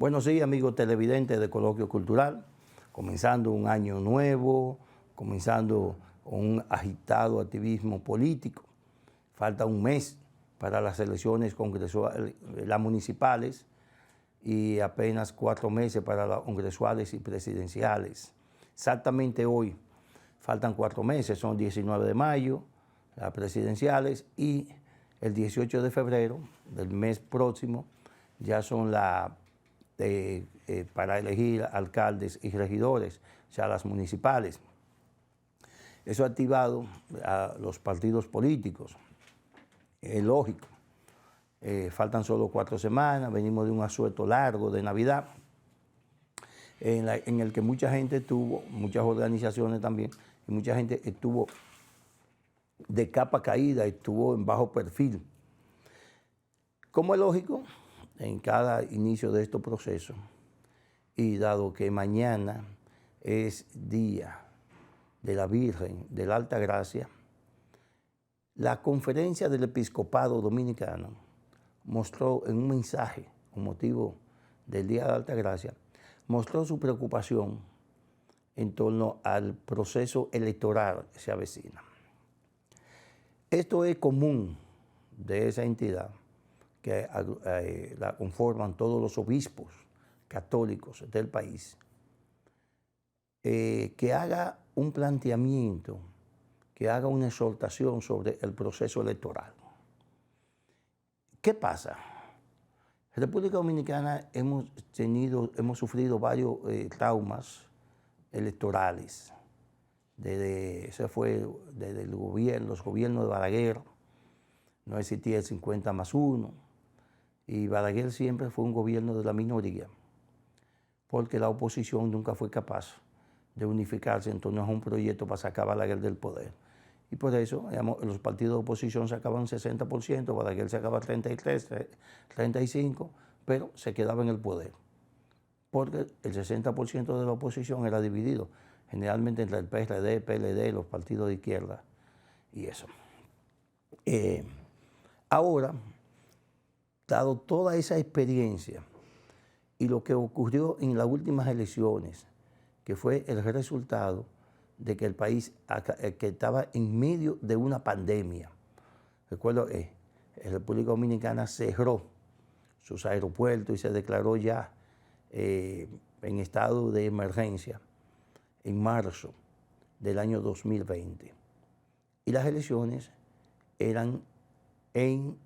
Buenos días, amigos televidentes de Coloquio Cultural. Comenzando un año nuevo, comenzando un agitado activismo político. Falta un mes para las elecciones congresuales, las municipales, y apenas 4 meses para las congresuales y presidenciales. Exactamente hoy faltan 4 meses, son 19 de mayo, las presidenciales, y el 18 de febrero del mes próximo ya son para elegir alcaldes y regidores, o sea, las municipales. Eso ha activado a los partidos políticos. Es lógico. Faltan solo 4 semanas, venimos de un asueto largo de Navidad, en el que mucha gente estuvo, muchas organizaciones también, y mucha gente estuvo de capa caída, estuvo en bajo perfil. Como es lógico, en cada inicio de estos procesos, y dado que mañana es día de la Virgen de la Alta Gracia, la Conferencia del Episcopado Dominicano mostró en un mensaje, con motivo del Día de la Alta Gracia, mostró su preocupación en torno al proceso electoral que se avecina. Esto es común de esa entidad, que la conforman todos los obispos católicos del país, que haga un planteamiento, que haga una exhortación sobre el proceso electoral. ¿Qué pasa? En República Dominicana hemos sufrido varios traumas electorales. Desde los gobiernos de Balaguer, no existía el 50+1, y Balaguer siempre fue un gobierno de la minoría, porque la oposición nunca fue capaz de unificarse en torno a un proyecto para sacar a Balaguer del poder. Y por eso, digamos, los partidos de oposición sacaban 60%, Balaguer sacaba 33, 35%, pero se quedaba en el poder, porque el 60% de la oposición era dividido, generalmente entre el PRD, PLD, los partidos de izquierda y eso. Ahora, dado toda esa experiencia y lo que ocurrió en las últimas elecciones, que fue el resultado de que el país que estaba en medio de una pandemia. Recuerdo que la República Dominicana cerró sus aeropuertos y se declaró ya en estado de emergencia en marzo del año 2020. Y las elecciones eran en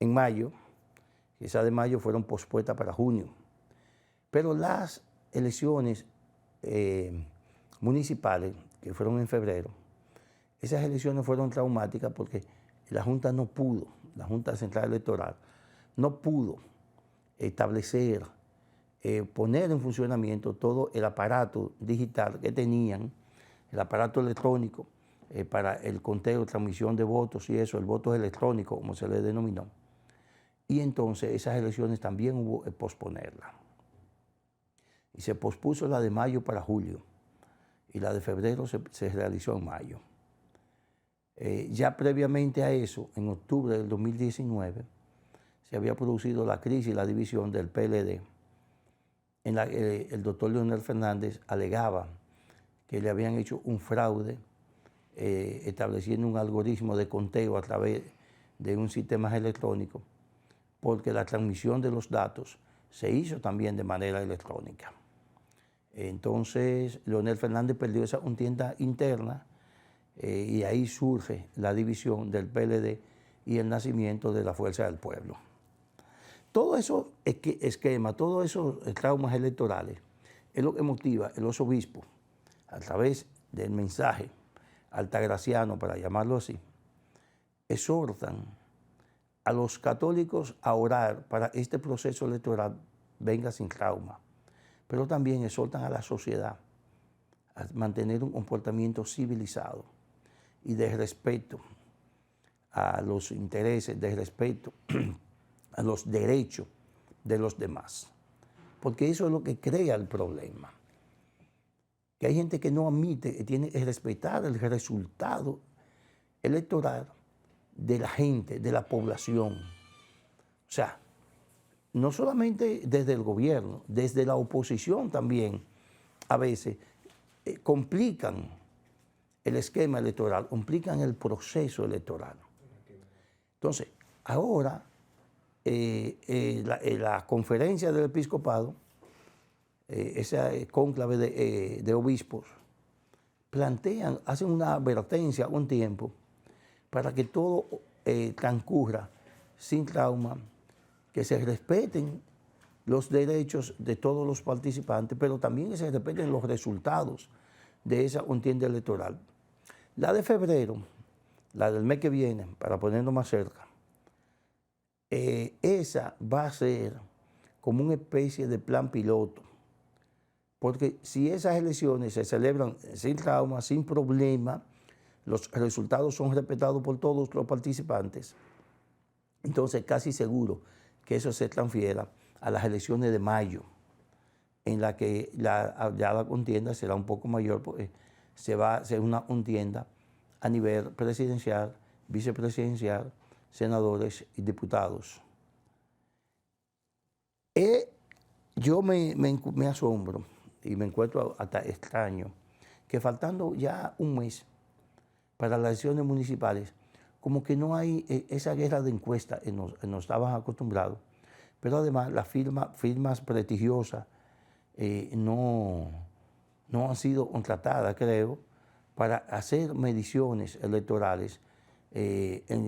mayo, y esas de mayo fueron pospuestas para junio. Pero las elecciones municipales, que fueron en febrero, esas elecciones fueron traumáticas porque la Junta la Junta Central Electoral, no pudo establecer, poner en funcionamiento todo el aparato digital que tenían, el aparato electrónico para el conteo, transmisión de votos y eso, el voto electrónico, como se le denominó. Y entonces esas elecciones también hubo que posponerlas. Y se pospuso la de mayo para julio, y la de febrero se realizó en mayo. Ya previamente a eso, en octubre del 2019, se había producido la crisis y la división del PLD, en la que el doctor Leonel Fernández alegaba que le habían hecho un fraude estableciendo un algoritmo de conteo a través de un sistema electrónico, porque la transmisión de los datos se hizo también de manera electrónica. Entonces, Leonel Fernández perdió esa contienda interna y ahí surge la división del PLD y el nacimiento de la Fuerza del Pueblo. Todo eso esquema, todos esos traumas electorales es lo que motiva a los obispos, a través del mensaje altagraciano, para llamarlo así, exhortan a los católicos a orar para que este proceso electoral venga sin trauma, pero también exhortan a la sociedad a mantener un comportamiento civilizado y de respeto a los intereses, de respeto a los derechos de los demás, porque eso es lo que crea el problema. Que hay gente que no admite, que tiene que respetar el resultado electoral de la gente, de la población, O sea, no solamente desde el gobierno, desde la oposición también, a veces complican el esquema electoral, complican el proceso electoral. Entonces, ahora la conferencia del episcopado, esa cónclave de obispos, hacen una advertencia un tiempo para que todo transcurra sin trauma, que se respeten los derechos de todos los participantes, pero también que se respeten los resultados de esa contienda electoral. La de febrero, la del mes que viene, para ponernos más cerca, esa va a ser como una especie de plan piloto, porque si esas elecciones se celebran sin trauma, sin problema, los resultados son respetados por todos los participantes, entonces casi seguro que eso se transfiera a las elecciones de mayo, en la que ya la contienda será un poco mayor, porque se va a hacer una contienda a nivel presidencial, vicepresidencial, senadores y diputados. Yo me asombro y me encuentro hasta extraño que faltando ya un mes para las elecciones municipales, como que no hay esa guerra de encuestas que nos estaban acostumbrados, pero además las firmas prestigiosas no han sido contratadas, creo, para hacer mediciones electorales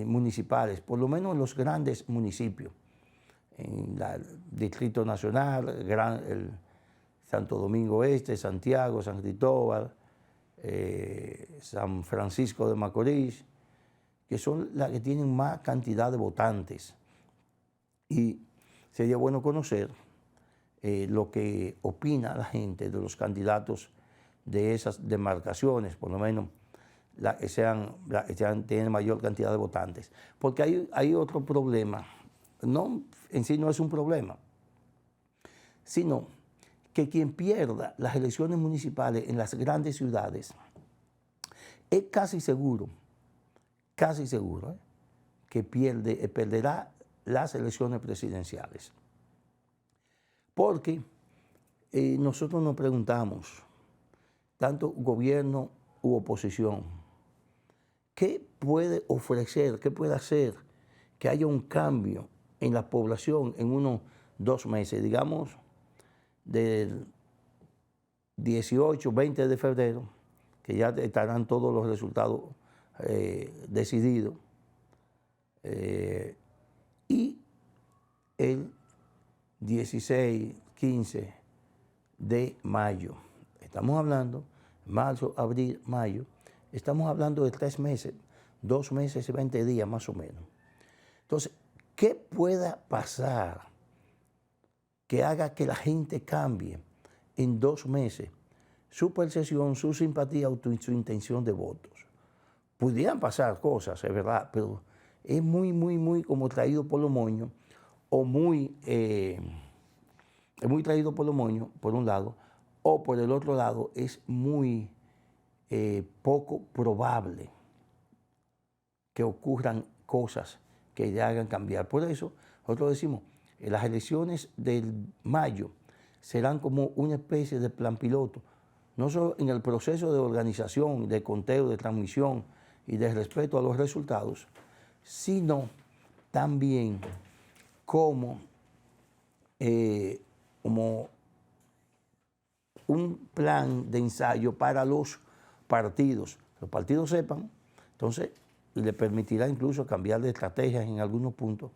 municipales, por lo menos en los grandes municipios, en el Distrito Nacional, el Santo Domingo Este, Santiago, San Cristóbal, San Francisco de Macorís, que son las que tienen más cantidad de votantes. Y sería bueno conocer lo que opina la gente de los candidatos de esas demarcaciones, por lo menos las que tienen mayor cantidad de votantes. Porque hay otro problema, en sí no es un problema, sino que quien pierda las elecciones municipales en las grandes ciudades es casi seguro que perderá las elecciones presidenciales. Porque nosotros nos preguntamos, tanto gobierno u oposición, ¿qué puede ofrecer, qué puede hacer que haya un cambio en la población en unos 2 meses, digamos, del 18, 20 de febrero, que ya estarán todos los resultados decididos, y el 16, 15 de mayo. Estamos hablando, marzo, abril, mayo, estamos hablando de 3 meses, 2 meses y 20 días más o menos. Entonces, ¿qué pueda pasar que haga que la gente cambie en 2 meses su percepción, su simpatía o su intención de votos? Pudieran pasar cosas, es verdad, pero es muy como traído por los moños, o es muy traído por los moños, por un lado, o por el otro lado es muy poco probable que ocurran cosas que le hagan cambiar. Por eso, nosotros decimos, las elecciones del mayo serán como una especie de plan piloto, no solo en el proceso de organización, de conteo, de transmisión y de respeto a los resultados, sino también como un plan de ensayo para los partidos. Los partidos sepan, entonces, le permitirá incluso cambiar de estrategias en algunos puntos,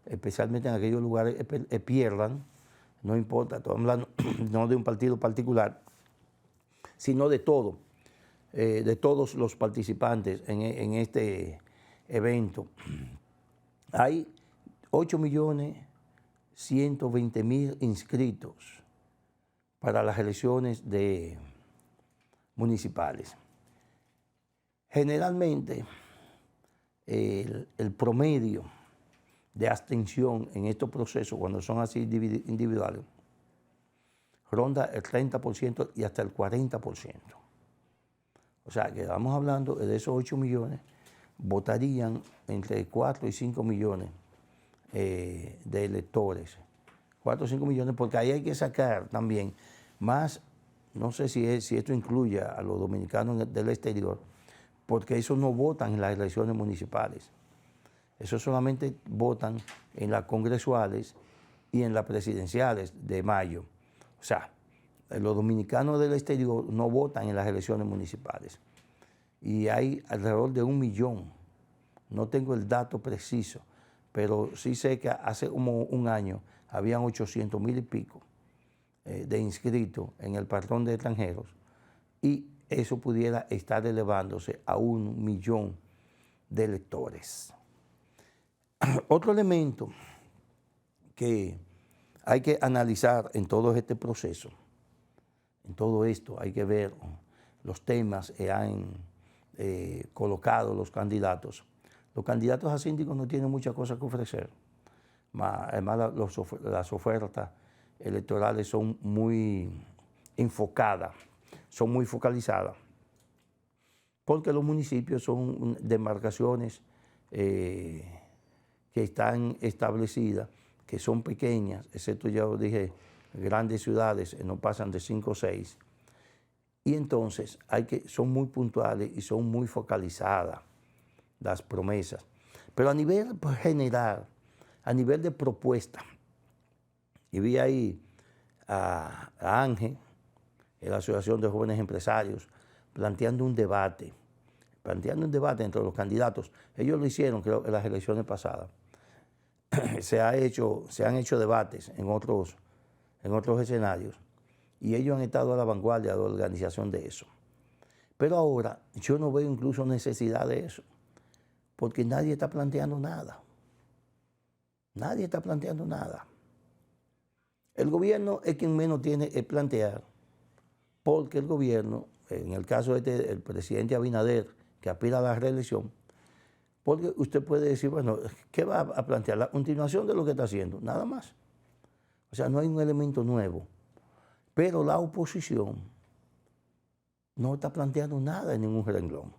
especialmente en aquellos lugares que pierdan, no importa, estamos hablando no de un partido particular, sino de todos los participantes en este evento. Hay 8.120.000 inscritos para las elecciones municipales. Generalmente, el promedio de abstención en estos procesos, cuando son así individuales, ronda el 30% y hasta el 40%. O sea, que estamos hablando de esos 8 millones, votarían entre 4 y 5 millones de electores. 4 o 5 millones, porque ahí hay que sacar también más, no sé si esto incluye a los dominicanos del exterior, porque esos no votan en las elecciones municipales. Esos solamente votan en las congresuales y en las presidenciales de mayo. O sea, los dominicanos del exterior no votan en las elecciones municipales. Y hay alrededor de 1 millón. No tengo el dato preciso, pero sí sé que hace como un año habían 800,000 y pico de inscritos en el padrón de extranjeros, y eso pudiera estar elevándose a 1 millón de electores. Otro elemento que hay que analizar en todo este proceso, en todo esto hay que ver los temas que han colocado los candidatos. Los candidatos a síndicos no tienen muchas cosas que ofrecer. Además, las ofertas electorales son muy enfocadas, son muy focalizadas, porque los municipios son demarcaciones que están establecidas, que son pequeñas, excepto, ya os dije, grandes ciudades no pasan de 5 o 6, y entonces son muy puntuales y son muy focalizadas las promesas. Pero a nivel general, a nivel de propuesta, y vi ahí a Ángel, en la Asociación de Jóvenes Empresarios, planteando un debate entre los candidatos. Ellos lo hicieron, creo, en las elecciones pasadas. Se han hecho debates en otros escenarios, y ellos han estado a la vanguardia de la organización de eso. Pero ahora yo no veo incluso necesidad de eso, porque nadie está planteando nada. Nadie está planteando nada. El gobierno es quien menos tiene que plantear, porque el gobierno, en el caso del presidente Abinader, que aspira a la reelección, porque usted puede decir, bueno, ¿qué va a plantear? La continuación de lo que está haciendo, nada más. O sea, no hay un elemento nuevo. Pero la oposición no está planteando nada en ningún renglón.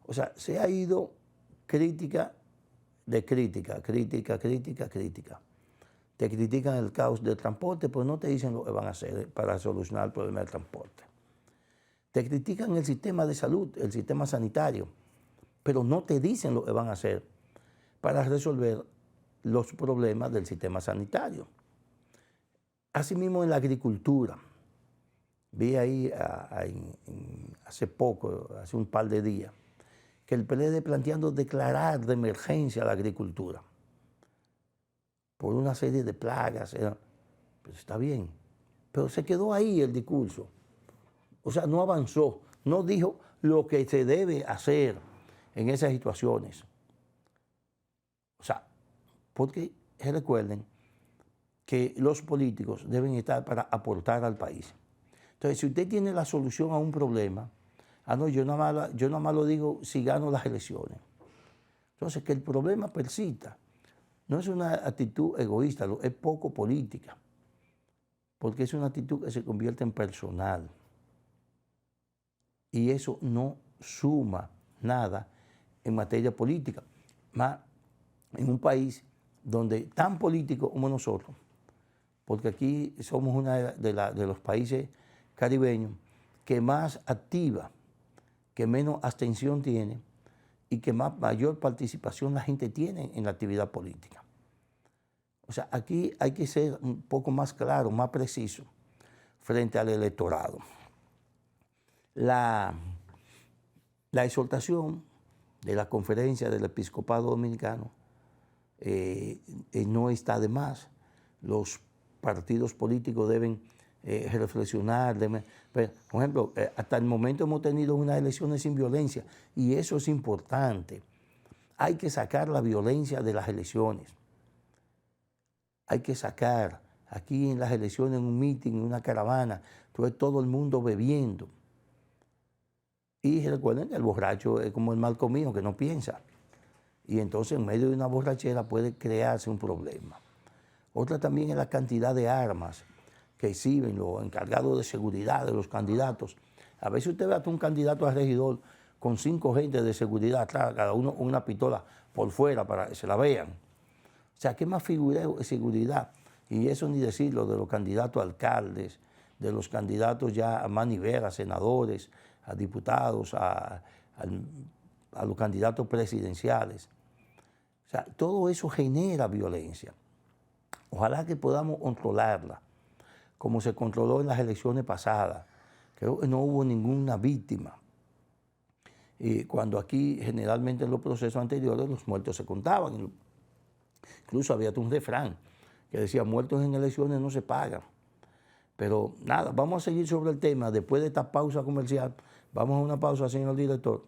O sea, se ha ido crítica de crítica. Te critican el caos del transporte, pero no te dicen lo que van a hacer para solucionar el problema del transporte. Te critican el sistema de salud, el sistema sanitario, pero no te dicen lo que van a hacer para resolver los problemas del sistema sanitario. Asimismo, en la agricultura. Vi ahí hace un par de días, que el PLD planteando declarar de emergencia la agricultura por una serie de plagas. Pues está bien, pero se quedó ahí el discurso. O sea, no avanzó, no dijo lo que se debe hacer en esas situaciones. O sea, porque recuerden que los políticos deben estar para aportar al país. Entonces, si usted tiene la solución a un problema, no, yo nada más lo digo si gano las elecciones. Entonces, que el problema persista. No es una actitud egoísta, es poco política, porque es una actitud que se convierte en personal. Y eso no suma nada en materia política. Más en un país donde tan político como nosotros, porque aquí somos uno de los países caribeños que más activa, que menos abstención tiene y que mayor participación la gente tiene en la actividad política. O sea, aquí hay que ser un poco más claro, más preciso frente al electorado. La exhortación de la Conferencia del Episcopado Dominicano no está de más. Los partidos políticos deben reflexionar. Por ejemplo, hasta el momento hemos tenido unas elecciones sin violencia, y eso es importante. Hay que sacar la violencia de las elecciones. Hay que sacar aquí en las elecciones, en un mitin, en una caravana, todo el mundo bebiendo. Y recuerden que el borracho es como el mal comido, que no piensa. Y entonces en medio de una borrachera puede crearse un problema. Otra también es la cantidad de armas que exhiben los encargados de seguridad de los candidatos. A veces usted ve a un candidato a regidor con 5 gentes de seguridad atrás, cada uno con una pistola por fuera para que se la vean. O sea, ¿qué más seguridad? Y eso ni decirlo de los candidatos a alcaldes, de los candidatos ya a manivela, senadores, a diputados, a los candidatos presidenciales. O sea, todo eso genera violencia. Ojalá que podamos controlarla, como se controló en las elecciones pasadas. Creo que no hubo ninguna víctima. Y cuando aquí, generalmente en los procesos anteriores, los muertos se contaban. Incluso había un refrán que decía, muertos en elecciones no se pagan. Pero nada, vamos a seguir sobre el tema. Después de esta pausa comercial, vamos a una pausa, señor director.